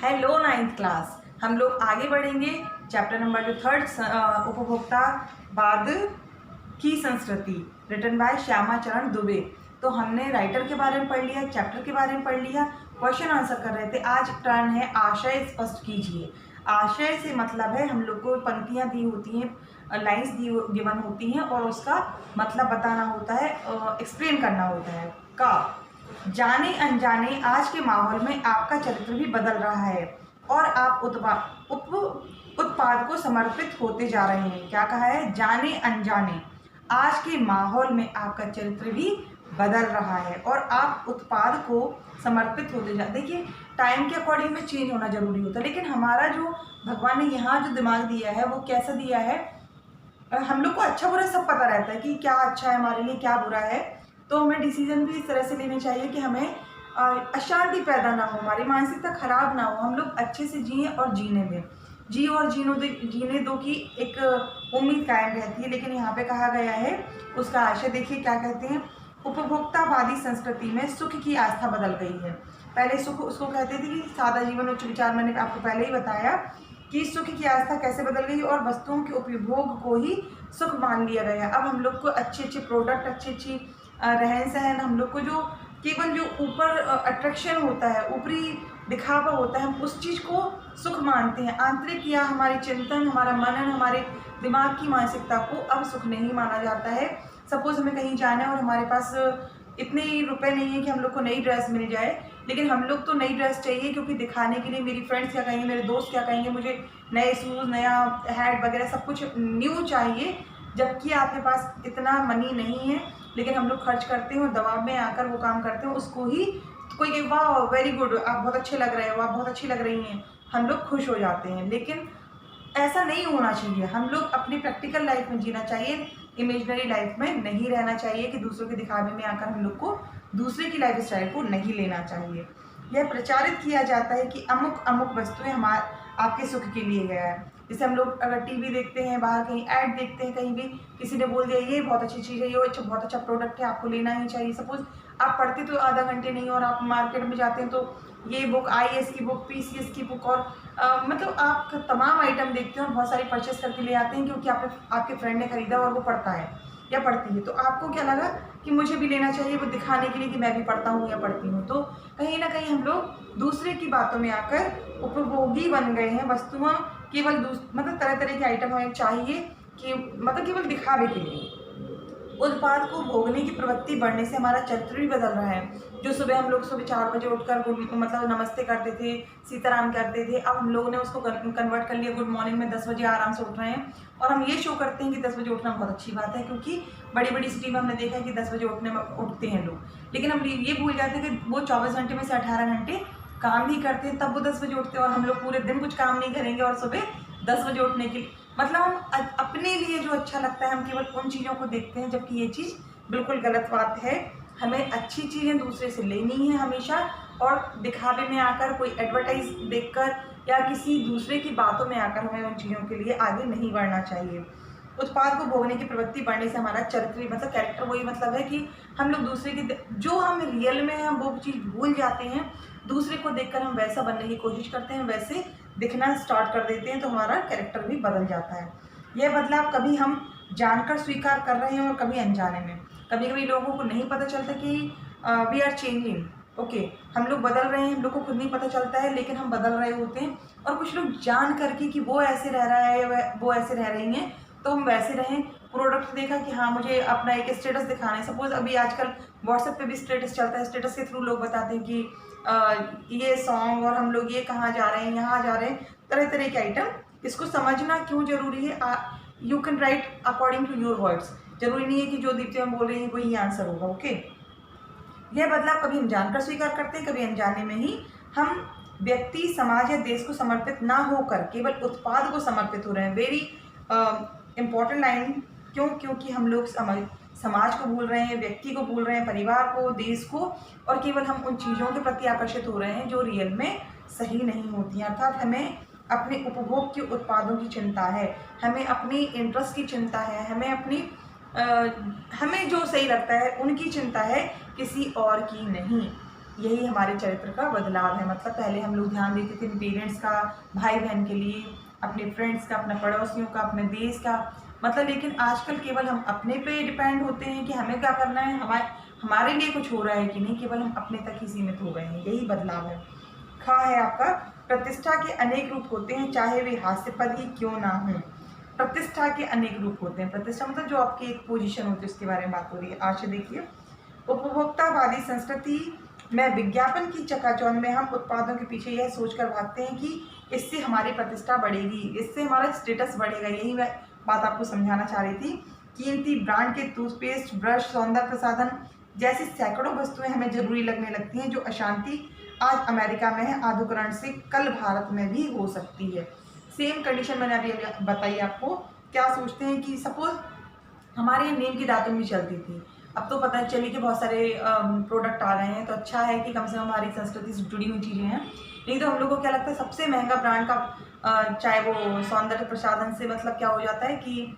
Hello ninth class. हम लोग आगे बढ़ेंगे चैप्टर नंबर जो थर्ड उपभोक्तावाद की संस्कृति, रिटन बाय श्यामा चरण दुबे। तो हमने राइटर के बारे में पढ़ लिया, चैप्टर के बारे में पढ़ लिया, क्वेश्चन आंसर कर रहे थे। आज टर्न है आशय स्पष्ट कीजिए। आशय से मतलब है हम लोग को पंक्तियाँ दी होती हैं, लाइन्स दी गिवन होती हैं और उसका मतलब बताना होता है, एक्सप्लेन करना होता है। का जाने अनजाने आज के माहौल में आपका चरित्र भी बदल रहा है और आप उत्पाद को समर्पित होते जा रहे हैं। क्या कहा है? जाने अनजाने आज के माहौल में आपका चरित्र भी बदल रहा है और आप उत्पाद को समर्पित होते जा। देखिए, टाइम के अकॉर्डिंग में चेंज होना जरूरी होता है, लेकिन हमारा जो भगवान ने यहाँ जो दिमाग दिया है वो कैसा दिया है? हम लोग को अच्छा बुरा सब पता रहता है कि क्या अच्छा है हमारे लिए, क्या बुरा है। तो हमें डिसीजन भी इस तरह से लेने चाहिए कि हमें अशांति पैदा ना हो, हमारी मानसिकता खराब ना हो, हम लोग अच्छे से जिए और जीने दें। जी और जीने दो की एक उम्मीद कायम रहती है। लेकिन यहाँ पे कहा गया है, उसका आशय देखिए क्या कहते हैं। उपभोक्तावादी संस्कृति में सुख की आस्था बदल गई है। पहले सुख उसको कहते थे कि सादा जीवन उच्च विचार, मैंने आपको पहले ही बताया कि सुख की आस्था कैसे बदल गई और वस्तुओं के उपभोग को ही सुख मान लिया गया। अब हम लोग को अच्छे अच्छे प्रोडक्ट, अच्छी रहन सहन, हम लोग को जो केवल जो ऊपर अट्रैक्शन होता है, ऊपरी दिखावा होता है, हम उस चीज़ को सुख मानते हैं। आंतरिक या हमारी चिंतन, हमारा मनन, हमारे दिमाग की मानसिकता को अब सुख नहीं माना जाता है। सपोज हमें कहीं जाना है और हमारे पास इतने रुपए नहीं है कि हम लोग को नई ड्रेस मिल जाए, लेकिन हम लोग तो नई ड्रेस चाहिए क्योंकि दिखाने के लिए मेरी फ्रेंड्स क्या कहेंगे, मेरे दोस्त क्या कहेंगे, मुझे नए शूज़, नया हैट वगैरह सब कुछ न्यू चाहिए। जबकि आपके पास इतना मनी नहीं है, लेकिन हम लोग खर्च करते हैं और दबाव में आकर वो काम करते हैं। उसको ही कोई कहे वाह वेरी गुड, आप बहुत अच्छे लग रहे हो, आप बहुत अच्छी लग रही हैं, हम लोग खुश हो जाते हैं। लेकिन ऐसा नहीं होना चाहिए। हम लोग अपनी प्रैक्टिकल लाइफ में जीना चाहिए, इमेजिनरी लाइफ में नहीं रहना चाहिए कि दूसरों के दिखावे में आकर हम लोग को दूसरे की लाइफ स्टाइल को नहीं लेना चाहिए। यह प्रचारित किया जाता है कि अमुक अमुक वस्तुएं हमारे आपके सुख के लिए गया है। जैसे हम लोग अगर टीवी देखते हैं, बाहर कहीं ऐड देखते हैं, कहीं भी किसी ने बोल दिया ये बहुत अच्छी चीज़ है, ये बहुत अच्छा प्रोडक्ट है, आपको लेना ही चाहिए। सपोज आप पढ़ते तो आधा घंटे नहीं और आप मार्केट में जाते हैं तो ये बुक, IAS की बुक, PCS की बुक और मतलब आप तमाम आइटम देखते हैं और बहुत सारी परचेस करके ले आते हैं क्योंकि आपके फ्रेंड ने खरीदा और वो पढ़ता है या पढ़ती है। तो आपको क्या लगा कि मुझे भी लेना चाहिए, वो दिखाने के लिए कि मैं भी पढ़ता हूँ या पढ़ती हूँ। तो कहीं ना कहीं हम लोग दूसरे की बातों में आकर उपभोगी बन गए हैं। वस्तुएं केवल मतलब तरह तरह के आइटम हमें चाहिए कि मतलब केवल दिखावे के लिए। उत्पाद को भोगने की प्रवृत्ति बढ़ने से हमारा चरित्र भी बदल रहा है। जो सुबह हम लोग सुबह 4 बजे उठकर मतलब नमस्ते करते थे, सीताराम करते थे, अब हम लोगों ने उसको कन्वर्ट कर लिया गुड मॉर्निंग में। 10 बजे आराम से उठ रहे हैं और हम ये शो करते हैं कि 10 बजे उठना बहुत अच्छी बात है, क्योंकि बड़ी बड़ी सिटी में हमने देखा है कि 10 बजे उठते हैं लोग। लेकिन हम ये भूल जाते हैं कि वो 24 घंटे में से 18 घंटे काम ही करते हैं, तब वो 10 बजे उठते हैं और हम लोग पूरे दिन कुछ काम नहीं करेंगे और सुबह 10 बजे उठने के लिए मतलब हम अपने लिए जो अच्छा लगता है हम केवल उन चीज़ों को देखते हैं, जबकि ये चीज़ बिल्कुल गलत बात है। हमें अच्छी चीज़ें दूसरे से लेनी है हमेशा, और दिखावे में आकर, कोई एडवर्टाइज देखकर या किसी दूसरे की बातों में आकर हमें उन चीज़ों के लिए आगे नहीं बढ़ना चाहिए। उत्पाद को भोगने की प्रवृत्ति बढ़ने से हमारा चरित्र मतलब कैरेक्टर, वही मतलब है कि हम लोग दूसरे की जो हम रियल में हैं वो चीज़ भूल जाते हैं, दूसरे को देखकर हम वैसा बनने की कोशिश करते हैं, वैसे दिखना स्टार्ट कर देते हैं, तो हमारा कैरेक्टर भी बदल जाता है। यह बदलाव कभी हम जानकर स्वीकार कर रहे हैं और कभी अनजाने में। कभी कभी लोगों को नहीं पता चलता कि वी आर चेंजिंग, ओके, हम लोग बदल रहे हैं, हम लोग को खुद नहीं पता चलता है, लेकिन हम बदल रहे होते हैं। और कुछ लोग जान करके कि वो ऐसे रह रहा है, वो ऐसे रह रही हैं, तो हम वैसे रहें। प्रोडक्ट देखा कि हाँ मुझे अपना एक स्टेटस दिखाना है। सपोज अभी आजकल व्हाट्सएप पे भी स्टेटस चलता है, स्टेटस के थ्रू लोग बताते हैं कि ये सॉन्ग और हम लोग ये कहाँ जा रहे हैं, यहाँ जा रहे हैं, तरह तरह के आइटम। इसको समझना क्यों जरूरी है? You can write according to your words. जरूरी नहीं है कि जो दीप्ति हम बोल रही हैं वही आंसर होगा, ओके। यह बदलाव कभी हम जानकर स्वीकार करते हैं, कभी अनजाने में ही। हम व्यक्ति, समाज या देश को समर्पित ना होकर केवल उत्पाद को समर्पित हो रहे हैं। Very important line. क्यों? क्योंकि हम लोग समाज को भूल रहे हैं, व्यक्ति को भूल रहे हैं, परिवार को, देश को, और केवल हम उन चीज़ों के प्रति आकर्षित हो रहे हैं जो रियल में सही नहीं होती हैं। अर्थात हमें अपने उपभोग के उत्पादों की चिंता है, हमें अपनी इंटरेस्ट की चिंता है, हमें जो सही लगता है उनकी चिंता है, किसी और की नहीं। यही हमारे चरित्र का बदलाव है। मतलब पहले हम लोग ध्यान देते थे पेरेंट्स का, भाई बहन के लिए, अपने फ्रेंड्स का, अपने पड़ोसियों का, अपने देश का, मतलब लेकिन आजकल केवल हम अपने पे डिपेंड होते हैं कि हमें क्या करना है, हमारे लिए कुछ हो रहा है कि नहीं, केवल हम अपने तक ही सीमित हो गए हैं। यही बदलाव है। खा है आपका, प्रतिष्ठा के अनेक रूप होते हैं, चाहे वे हास्यास्पद ही क्यों ना हो। प्रतिष्ठा के अनेक रूप होते हैं। प्रतिष्ठा मतलब जो आपकी एक पोजीशन होती है, उसके बारे में बात हो रही है। आज से देखिए, उपभोक्तावादी संस्कृति में विज्ञापन की चकाचौंध में हम उत्पादों के पीछे यह सोचकर भागते हैं कि इससे हमारी प्रतिष्ठा बढ़ेगी, इससे हमारा स्टेटस बढ़ेगा। यही मैं बात आपको समझाना चाह रही थी। कीमती ब्रांड के टूथपेस्ट, ब्रश, सौंदर्य प्रसाधन जैसी सैकड़ों वस्तुएं हमें जरूरी लगने लगती हैं, जो अशांति आज अमेरिका में है, आधुकरण से कल भारत में भी हो सकती है। सेम कंडीशन मैंने अभी बताई आपको। क्या सोचते हैं कि सपोज हमारे यहाँ नीम की दातुन भी चलती थी, अब तो पता चली कि बहुत सारे प्रोडक्ट आ गए हैं, तो अच्छा है कि कम से कम हमारी संस्कृति से जुड़ी हुई चीज़ें हैं। नहीं तो हम लोग को क्या लगता है, सबसे महंगा ब्रांड का चाहे वो सौंदर्य प्रसाधन से मतलब क्या हो जाता है कि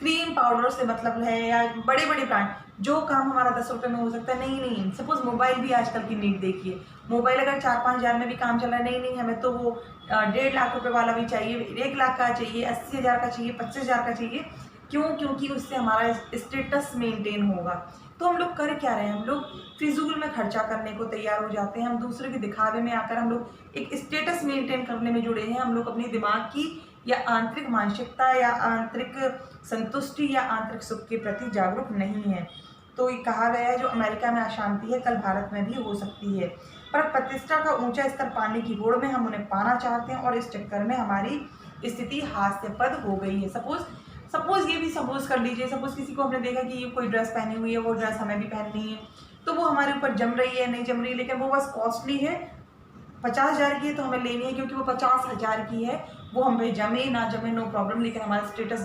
क्रीम पाउडर से मतलब है, या बड़े बड़े ब्रांड, जो काम हमारा 10 रुपये में हो सकता है, नहीं नहीं। सपोज मोबाइल भी आजकल की नीड देखिए, मोबाइल अगर 4-5 हज़ार में भी काम चल रहा है, नहीं नहीं हमें तो वो 1.5 लाख रुपए वाला भी चाहिए, 1 लाख का चाहिए, 80 हज़ार का चाहिए, 25 हज़ार का चाहिए। क्यों? क्योंकि उससे हमारा स्टेटस मेंटेन होगा। तो हम लोग कर क्या रहे हैं, हम लोग फिजूल में खर्चा करने को तैयार हो जाते हैं। हम दूसरे के दिखावे में आकर हम लोग एक स्टेटस मेंटेन करने में जुड़े हैं। हम लोग अपनी दिमाग की या आंतरिक मानसिकता या आंतरिक संतुष्टि या आंतरिक सुख के प्रति जागरूक नहीं है। तो ये कहा गया है, जो अमेरिका में अशांति है, कल भारत में भी हो सकती है। पर प्रतिष्ठा का ऊंचा स्तर पाने की होड़ में हम उन्हें पाना चाहते हैं, और इस चक्कर में हमारी स्थिति हास्यास्पद हो गई है। सपोज ये भी सपोज कर लीजिए, सपोज किसी को हमने देखा कि ये कोई ड्रेस पहनी हुई है, वो ड्रेस हमें भी पहननी है, तो वो हमारे ऊपर जम रही है, नहीं जम रही है, लेकिन वो बस कॉस्टली है, 50 हज़ार की है, तो हमें लेनी है क्योंकि वो 50 हज़ार की है। वो हम पे जमे ना जमे नो प्रॉब्लम, लेकिन हमारा स्टेटस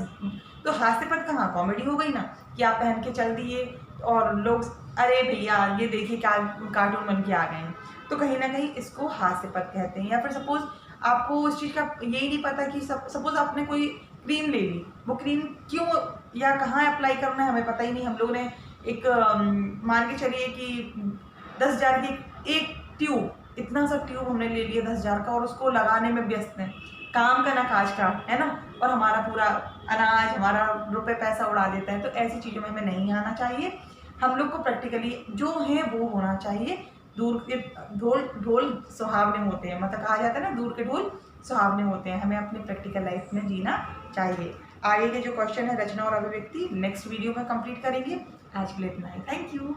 तो हास्यास्पद कहाँ, कॉमेडी हो गई ना, कि आप पहन के चल दिए और लोग अरे भैया ये देखिए क्या कार्टून बन के आ गए हैं। तो कहीं ना कहीं इसको हास्यास्पद कहते हैं। या फिर सपोज आपको उस चीज़ का यही नहीं पता कि सपोज आपने कोई क्रीम ले ली, वो क्रीम क्यों या कहाँ अप्लाई करना है हमें पता ही नहीं। हम लोग ने एक मान के चलिए कि 10 हज़ार की एक ट्यूब, इतना सा ट्यूब हमने ले लिया 10 हज़ार का, और उसको लगाने में व्यस्त हैं, काम का ना काज का, है ना, और हमारा पूरा अनाज, हमारा रुपए पैसा उड़ा देता है। तो ऐसी चीज़ों में हमें नहीं आना चाहिए। हम लोग को प्रैक्टिकली जो है वो होना चाहिए। दूर के ढोल सुहावने होते हैं, मतलब कहा जाता है ना, दूर के ढोल सुहावने होते हैं। हमें अपनी प्रैक्टिकल लाइफ में जीना चाहिए। आगे के जो क्वेश्चन है रचना और अभिव्यक्ति नेक्स्ट वीडियो में कंप्लीट करेंगे। आज के लिए इतना ही। Thank you.